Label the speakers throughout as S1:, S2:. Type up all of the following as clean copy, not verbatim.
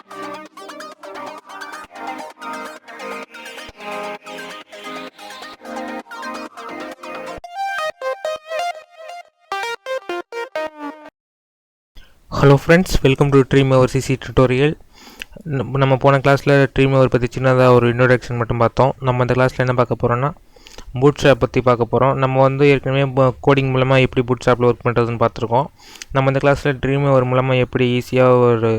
S1: Hello friends, welcome to dream hour CC tutorial. நம்ம போன கிளாஸில் ட்ரீம்அவர் பற்றி சின்னதாக ஒரு இன்ட்ரோடக்ஷன் மட்டும் பார்த்தோம். நம்ம இந்த கிளாஸில் என்ன பார்க்க போகிறோம்னா பூட்ஸ்ட்ராப் பற்றி பார்க்க போகிறோம். நம்ம வந்து ஏற்கனவே கோடிங் மூலமாக எப்படி பூட்ஸ்ட்ராப்பில் ஒர்க் பண்ணுறதுன்னு பார்த்துருக்கோம். நம்ம இந்த கிளாஸில் ட்ரீம்அவர் மூலமாக எப்படி ஈஸியாக ஒரு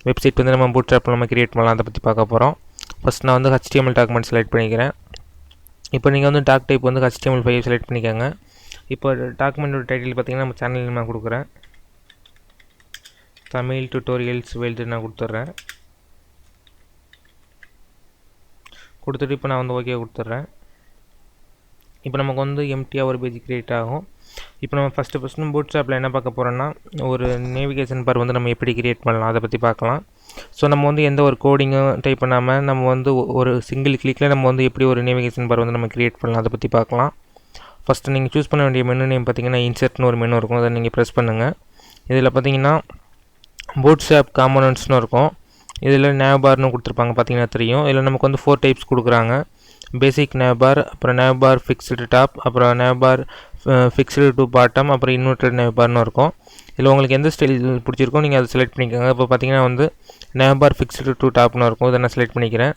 S1: வெப்சைட் வந்து நம்ம பூட்ஸ்ட்ராப் மூலமாக கிரியேட் பண்ணலாம், அதை பற்றி பார்க்க போகிறோம். ஃபஸ்ட் நான் வந்து HTML டாக்குமெண்ட் செலக்ட் பண்ணிக்கிறேன். இப்போ நீங்கள் வந்து டாக் டைப் வந்து HTML5 செலக்ட் பண்ணிக்கோங்க. இப்போ டாக்குமெண்ட்டோட டைட்டில் பார்த்தீங்கன்னா நம்ம சேனல் நான் கொடுக்குறேன், தமிழ் டியூட்டோரியல்ஸ் வேல்டு நான் கொடுத்துட்றேன். கொடுத்துட்டு இப்போ நான் வந்து ஓகே கொடுத்துட்றேன். இப்போ நமக்கு வந்து எம்டியாக ஒரு பேஜ் க்ரியேட் ஆகும். இப்போ நம்ம ஃபஸ்ட்டு பூட்ஸ்ட்ராப்பில் என்ன பார்க்க போகிறோன்னா, ஒரு நேவிகேஷன் பார் வந்து நம்ம எப்படி க்ரியேட் பண்ணலாம் அதை பற்றி பார்க்கலாம். ஸோ நம்ம வந்து எந்த ஒரு கோடிங்கும் டைப் பண்ணாமல் நம்ம வந்து ஒரு சிங்கிள் கிளிக்கில் நம்ம வந்து எப்படி ஒரு நேவிகேஷன் பார் வந்து நம்ம க்ரியேட் பண்ணலாம் அதை பற்றி பார்க்கலாம். ஃபஸ்ட்டு நீங்கள் சூஸ் பண்ண வேண்டிய மெனு நேம் பார்த்தீங்கன்னா இன்சர்ட்னு ஒரு மெனு இருக்கும், அதை நீங்கள் ப்ரெஸ் பண்ணுங்கள். இதில் பார்த்தீங்கன்னா பூட்ஸ்ட்ராப் காம்போனன்ட்ஸ்னு இருக்கும். இதில் நேவ்பார்னு கொடுத்துருப்பாங்க, பார்த்தீங்கன்னா தெரியும். இதில் நமக்கு வந்து 4 டைப்ஸ் கொடுக்குறாங்க. பேசிக் நேவ்பார், அப்புறம் நேவ்பார் ஃபிக்ஸ்டு டாப், அப்புறம் நேவ்பார் ஃபிக்ஸ்டு டு பாட்டம், அப்புறம் இன்வெர்டட் நேவ்பார்னு இருக்கும். இதில் உங்களுக்கு எந்த ஸ்டைல் பிடிச்சிருக்கோ நீங்கள் அதை செலக்ட் பண்ணிக்கோங்க. இப்போ பார்த்தீங்கன்னா வந்து நேவ்பார் ஃபிக்ஸ்டு டு டாப்னு இருக்கும், இதை நான் செலக்ட் பண்ணிக்கிறேன்.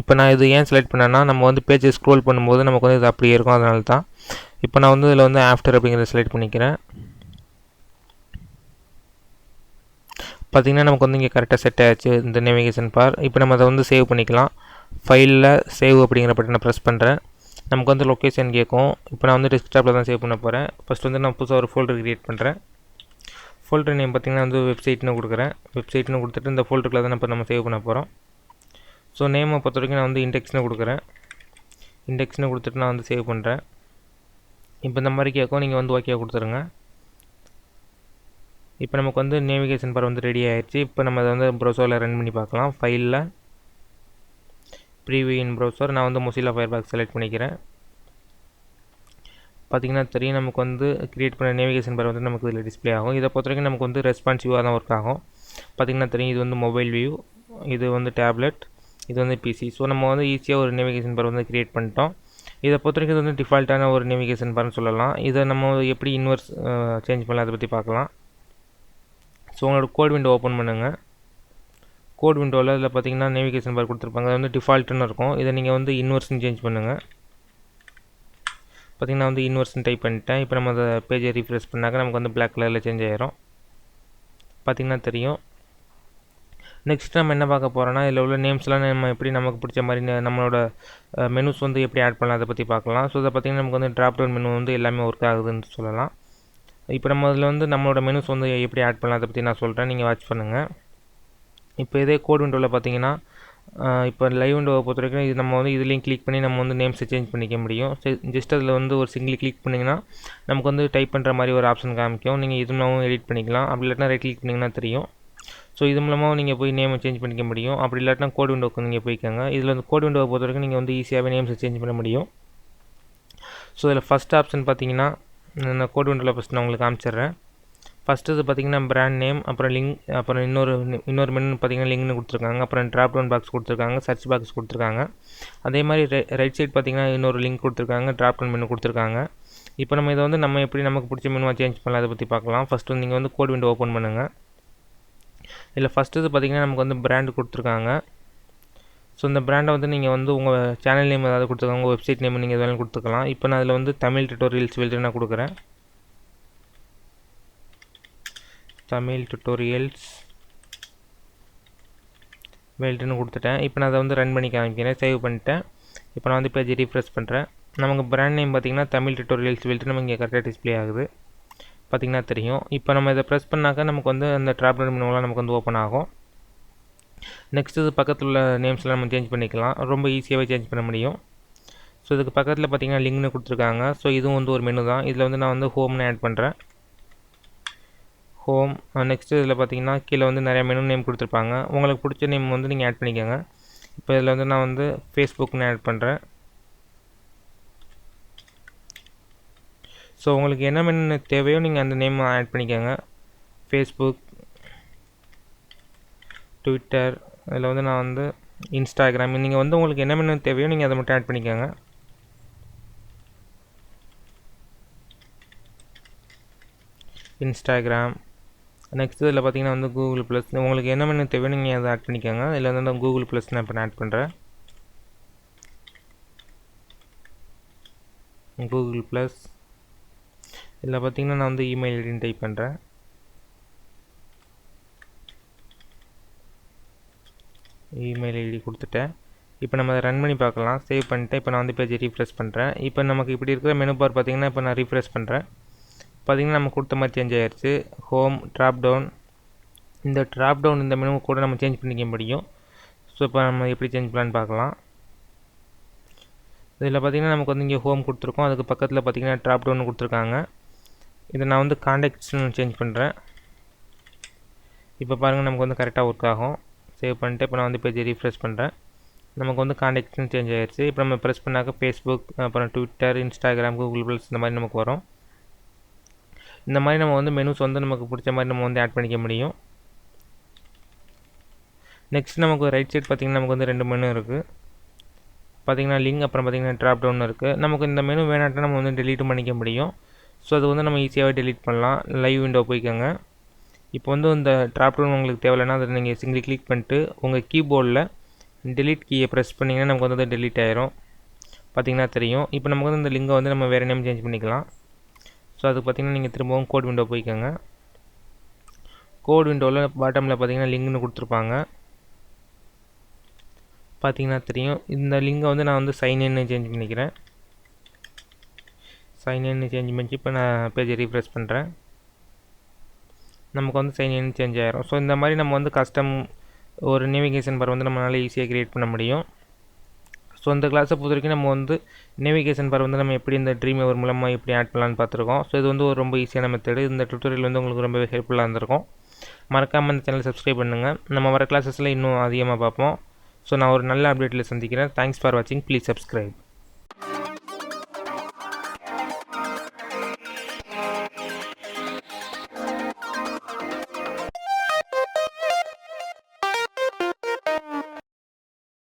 S1: இப்போ நான் இது ஏன் செலக்ட் பண்ணேன்னா, நம்ம வந்து பேஜை ஸ்க்ரோல் பண்ணும்போது நமக்கு வந்து இது அப்படியே இருக்கும், அதனால தான். இப்போ நான் வந்து இதில் வந்து ஆஃப்டர் அப்படிங்கிறத செலக்ட் பண்ணிக்கிறேன். பார்த்திங்கன்னா நமக்கு வந்து இங்கே கரெக்டாக செட் ஆகிடுச்சு இந்த நேவிகேஷன் பார். இப்போ நம்ம அதை வந்து சேவ் பண்ணிக்கலாம். ஃபைலில் சேவ் அப்படிங்கிற பட்டனை ப்ரெஸ் பண்ணுறேன். நமக்கு வந்து லொக்கேஷன் கேட்கும். இப்போ நான் வந்து டெஸ்க்டாப்பில் தான் சேவ் பண்ண போகிறேன். ஃபஸ்ட் வந்து நான் புதுசாக ஒரு ஃபோல்டர் க்ரியேட் பண்ணுறேன். ஃபோல்டர் நேம் பார்த்திங்கன்னா வந்து வெப்சைட்னு கொடுக்குறேன். வெப்சைட்னு கொடுத்துட்டு இந்த ஃபோல்டருக்குள்ள தான் இப்போ நம்ம சேவ் பண்ண போகிறோம். ஸோ நேமை பொறுத்த வரைக்கும் நான் வந்து இண்டெக்ஸ்னு கொடுக்குறேன். இண்டெக்ஸ்னு கொடுத்துட்டு நான் வந்து சேவ் பண்ணுறேன். இப்போ இந்த மாதிரி கேட்கும், நீங்கள் வந்து ஓகே கொடுத்துருங்க. இப்போ நமக்கு வந்து நேவிகேஷன் பார் வந்து ரெடி ஆகிடுச்சு. இப்போ நம்ம அதை வந்து ப்ரௌசரில் ரன் பண்ணி பார்க்கலாம். ஃபைலில் ப்ரீவியூ இன் ப்ரௌசர், நான் வந்து மொசில்லா ஃபயர்பாக்ஸ் செலக்ட் பண்ணிக்கிறேன். பார்த்திங்கன்னா தெரியும், நமக்கு வந்து க்ரியேட் பண்ண நேவிகேஷன் பார் வந்து நமக்கு இதில் டிஸ்பிளே ஆகும். இதை பொறுத்த வரைக்கும் நமக்கு வந்து ரெஸ்பான்சிவாக தான் ஒர்க் ஆகும். பார்த்திங்கன்னா தெரியும், இது வந்து மொபைல் வியூ, இது வந்து டேப்லெட், இது வந்து பிசி. ஸோ நம்ம வந்து ஈஸியாக ஒரு நேவிகேஷன் பார் வந்து க்ரியேட் பண்ணிட்டோம். இதை பொறுத்த வரைக்கும் இது வந்து டிஃபால்ட்டான ஒரு நேவிகேஷன் பார்னு சொல்லலாம். இதை நம்ம எப்படி இன்வெர்ஸ் சேஞ்ச் பண்ணலாம் அதை பற்றி பார்க்கலாம். ஸோ உங்களோட கோட் விண்டோ ஓப்பன் பண்ணுங்கள். கோட் விண்டோவில் இதில் பார்த்தீங்கன்னா நேவிகேஷன் பார் கொடுத்துருப்பாங்க, அது வந்து டிஃபால்ட்டுன்னு இருக்கும். இதை நீங்கள் வந்து இன்வெர்ஸ்னு சேஞ்ச் பண்ணுங்கள். பார்த்திங்கன்னா வந்து இன்வெர்ஸ்னு டைப் பண்ணிட்டேன். இப்போ நம்ம அதை பேஜை ரீஃப்ரெஷ் பண்ணாக்க நமக்கு வந்து பிளாக் கலரில் சேஞ்ச் ஆகிரும், பார்த்திங்கன்னா தெரியும். நெக்ஸ்ட் நம்ம என்ன பார்க்க போகிறோன்னா, இதில் உள்ள நேம்ஸ்லாம் நம்ம எப்படி நமக்கு பிடிச்ச மாதிரி நம்மளோட மெனுஸ் வந்து எப்படி ஆட் பண்ணலாம் அதை பற்றி பார்க்கலாம். ஸோ இதை பார்த்திங்கன்னா நமக்கு வந்து ட்ராப் டவுன் மெனு வந்து எல்லாமே ஒர்க் ஆகுதுன்னு சொல்லலாம். இப்போ நம்ம அதில் வந்து நம்மளோட மெனுஸ் வந்து எப்படி ஆட் பண்ணலாம் அதை பற்றி நான் சொல்கிறேன், நீங்கள் வாட்ச் பண்ணுங்கள். இப்போ இதே கோட் விண்டோவில் பார்த்தீங்கன்னா, இப்போ லைவ் விண்டோவை பொறுத்த வரைக்கும் இது நம்ம வந்து இதுலேயும் கிளிக் பண்ணி நம்ம வந்து நேம்ஸை சேஞ்ச் பண்ணிக்க முடியும். ஜஸ்ட் அதில் வந்து ஒரு சிங்கிள் கிளிக் பண்ணிங்கன்னா நமக்கு வந்து டைப் பண்ணுற மாதிரி ஒரு ஆப்ஷன் காமிக்கும். நீங்கள் இது மூலமாகவும் எடிட் பண்ணிக்கலாம். அப்படி இல்லாட்டினா ரைட் கிளிக் பண்ணிங்கன்னா தெரியும். ஸோ இது மூலமாக நீங்கள் போய் நேமை சேஞ்ச் பண்ணிக்க முடியும். அப்படி இல்லாட்டினா கோட் விண்டோவுக்கு நீங்கள் போய்க்கோங்க. இதில் வந்து கோட் விண்டோவை பொறுத்த வரைக்கும் நீங்கள் வந்து ஈஸியாகவே நேம்ஸை சேஞ்ச் பண்ண முடியும். ஸோ இதில் ஃபஸ்ட் ஆப்ஷன் பார்த்தீங்கன்னா, நான் கோட் விண்டோவில் ஃபஸ்ட் நான் உங்களுக்கு காமிச்சிடுறேன். ஃபஸ்ட்டு இது பார்த்திங்கன்னா பிராண்ட் நேம், அப்புறம் லிங்க், அப்புறம் இன்னொரு மெனு பார்த்திங்கன்னா லிங்க்னு கொடுத்துருக்காங்க. அப்புறம் ட்ராப் டவுன் பாக்ஸ் கொடுத்துருக்காங்க, சர்ச் பாக்ஸ் கொடுத்துருக்காங்க. அதே மாதிரி ரைட் சைட் பார்த்திங்கன்னா இன்னொரு லிங்க் கொடுத்துருக்காங்க, ட்ராப் டவுன் மெனு கொடுத்துருக்காங்க. இப்போ நம்ம இதை வந்து நம்ம எப்படி நமக்கு பிடிச்ச மெனுவாக சேஞ்ச் பண்ணலாம் அதை பற்றி பார்க்கலாம். ஃபஸ்ட்டு வந்து நீங்கள் வந்து கோட் விண்டோ ஓப்பன் பண்ணுங்கள். இதில் ஃபஸ்ட்டு இது பார்த்திங்கன்னா நமக்கு வந்து பிராண்டு கொடுத்துருக்காங்க. ஸோ இந்த பிராண்டை வந்து நீங்கள் வந்து உங்கள் சேனல் நேம் ஏதாவது கொடுத்துருக்காங்க, உங்கள் வெப்சைட் நேம் நீங்கள் எதாவது கொடுத்துக்கலாம். இப்போ நான் அதில் வந்து தமிழ் டியூட்டோரியல்ஸ் வேல்டு நான் கொடுக்குறேன். தமிழ் டியூட்டோரியல்ஸ் வேல்டுன்னு கொடுத்துட்டேன். இப்போ நான் அதை வந்து ரன் பண்ணி காமிக்கிறேன், சேவ் பண்ணிட்டேன். இப்போ நான் வந்து பேஜ் ரீஃப்ரெஷ் பண்ணுறேன். நமக்கு பிராண்ட் நேம் பார்த்திங்கன்னா தமிழ் டியூட்டோரியல்ஸ் வேல்டு நம்ம இங்கே கரெக்டாக டிஸ்பிளே ஆகுது, பார்த்திங்கன்னா தெரியும். இப்போ நம்ம இதை ப்ரெஸ் பண்ணாக்க நமக்கு வந்து அந்த ட்ராப் டவுன் மெனுவெலாம் நமக்கு வந்து ஓப்பன் ஆகும். நெக்ஸ்ட் இது பக்கத்தில் உள்ள நேம்ஸ்லாம் நம்ம சேஞ்ச் பண்ணிக்கலாம், ரொம்ப ஈஸியாகவே சேஞ்ச் பண்ண முடியும். ஸோ இதுக்கு பக்கத்தில் பார்த்திங்கன்னா லிங்க்னு கொடுத்துருக்காங்க. ஸோ இதுவும் வந்து ஒரு மெனு தான். இதில் வந்து நான் வந்து ஹோம்னு ஆட் பண்ணுறேன், ஹோம். நெக்ஸ்ட்டு இதில் பார்த்தீங்கன்னா கீழே வந்து நிறையா மெனு நேம் கொடுத்துருப்பாங்க, உங்களுக்கு பிடிச்ச நேம் வந்து நீங்கள் ஆட் பண்ணிக்கோங்க. இப்போ இதில் வந்து நான் வந்து ஃபேஸ்புக்னு ஆட் பண்ணுறேன். ஸோ உங்களுக்கு என்ன மெனு தேவையோ நீங்கள் அந்த நேம் ஆட் பண்ணிக்கோங்க. ஃபேஸ்புக் ட்விட்டர், இதில் வந்து நான் வந்து இன்ஸ்டாகிராம், நீங்கள் வந்து உங்களுக்கு என்ன மெனு தேவையோ நீங்கள் அதை மட்டும் ஆட் பண்ணிக்கோங்க. இன்ஸ்டாகிராம். நெக்ஸ்ட் இதில் பார்த்தீங்கன்னா வந்து கூகுள் ப்ளஸ், உங்களுக்கு என்ன மெனு தேவையோ நீங்கள் அதை ஆட் பண்ணிக்கோங்க. இதில் வந்து நான் கூகுள் ப்ளஸ் நான் இப்போ ஆட் பண்ணுறேன். Google plus. இதில் பார்த்தீங்கன்னா நான் வந்து இமெயில் ஐடின்னு டைப் பண்ணுறேன். இமெயில் ஐடி கொடுத்துட்டேன். இப்போ நம்ம அதை ரன் பண்ணி பார்க்கலாம். சேவ் பண்ணிவிட்டு இப்போ நான் வந்து பேஜ் ரீஃப்ரெஷ் பண்ணுறேன். இப்போ நமக்கு இப்படி இருக்கிற மெனு பார் பார்த்தீங்கன்னா இப்போ நான் ரீஃப்ரெஷ் பண்ணுறேன். பார்த்தீங்கன்னா நம்ம கொடுத்த மாதிரி சேஞ்ச் ஆயிடுச்சு. ஹோம், ட்ராப் டவுன், இந்த ட்ராப் டவுன் இந்த மெனு கூட நம்ம சேஞ்ச் பண்ணிக்க முடியும். ஸோ இப்போ நம்ம எப்படி சேஞ்ச் பண்ணலான்னு பார்க்கலாம். இதில் பார்த்தீங்கன்னா நமக்கு வந்து இங்கே ஹோம் கொடுத்துருக்கோம், அதுக்கு பக்கத்தில் பார்த்தீங்கன்னா ட்ராப் டவுன் கொடுத்துருக்காங்க. இதை நான் வந்து கான்டாக்ட்ஸ்னு சேஞ்ச் பண்ணுறேன். இப்போ பாருங்கள் நமக்கு வந்து கரெக்டாக ஒர்க் ஆகும். சேவ் பண்ணிட்டு இப்போ நான் வந்து பேஜ் ரீஃப்ரெஷ் பண்ணுறேன். நமக்கு வந்து கான்டாக்ட்ஸ்னு சேஞ்ச் ஆயிடுச்சு. இப்போ நம்ம ப்ரெஸ் பண்ணாக்க ஃபேஸ்புக், அப்புறம் ட்விட்டர், இன்ஸ்டாகிராம், கூகுள் ப்ளஸ் இந்த மாதிரி நமக்கு வரும். இந்த மாதிரி நம்ம வந்து மெனுஸ் வந்து நமக்கு பிடிச்ச மாதிரி நம்ம வந்து ஆட் பண்ணிக்க முடியும். நெக்ஸ்ட் நமக்கு ரைட் சைட் பார்த்திங்கன்னா நமக்கு வந்து 2 மெனு இருக்குது. பார்த்திங்கன்னா லிங்க், அப்புறம் பார்த்திங்கன்னா ட்ராப் டவுன் இருக்குது. நமக்கு இந்த மெனு வேணாட்டா நம்ம வந்து டெலீட்டும் பண்ணிக்க முடியும். ஸோ அது வந்து நம்ம ஈஸியாகவே டெலீட் பண்ணலாம். லைவ் விண்டோ போய்க்கோங்க. இப்போ வந்து இந்த ட்ராப் டவுன் உங்களுக்கு தேவையில்லைன்னா அதை நீங்கள் சிங்கிள் கிளிக் பண்ணிட்டு உங்கள் கீபோர்டில் டெலீட் கீயை ப்ரெஸ் பண்ணிங்கன்னா நமக்கு வந்து டெலீட் ஆயிரும். பார்த்திங்கன்னா தெரியும். இப்போ நமக்கு வந்து இந்த லிங்கை வந்து நம்ம வேறு நேம் சேஞ்ச் பண்ணிக்கலாம். ஸோ அது பார்த்திங்கன்னா நீங்கள் திரும்பவும் கோட் விண்டோ போய்க்கோங்க. கோட் விண்டோவில் பாட்டமில் பார்த்திங்கன்னா லிங்க்னு கொடுத்துருப்பாங்க. பார்த்திங்கன்னா தெரியும். இந்த லிங்கை வந்து நான் வந்து சைன்இன்னு சேஞ்ச் பண்ணிக்கிறேன். சைன்இன்னு சேஞ்ச் பண்ணி இப்போ நான் பேஜை ரீஃப்ரெஷ் பண்ணுறேன். நமக்கு வந்து சைன்இன் சேஞ்ச் ஆயிரும். ஸோ இந்த மாதிரி நம்ம வந்து கஸ்டம் ஒரு நேவிகேஷன் பார் வந்து நம்மளால் ஈஸியாக க்ரியேட் பண்ண முடியும். ஸோ இந்த கிளாஸை பொறுத்த வரைக்கும் நம்ம வந்து நேவிகேஷன் பார் வந்து நம்ம எப்படி இந்த ட்ரீம் ஒரு மூலமாக எப்படி ஆட் பண்ணலான்னு பார்த்துருக்கோம். ஸோ இது வந்து ஒரு ரொம்ப ஈஸியான மெத்தடு. இந்த டுட்டோரியல் வந்து உங்களுக்கு ரொம்பவே ஹெல்ப்ஃபுல்லாக இருந்திருக்கும். மறக்காமல் இந்த சேனலை சப்ஸ்கிரைப் பண்ணுங்கள். நம்ம வர கிளாஸஸில் இன்னும் அதிகமாக பார்ப்போம். ஸோ நான் ஒரு நல்ல அப்டேட்டில் சந்திக்கிறேன். தேங்க்ஸ் ஃபார் வாட்சிங். Please subscribe.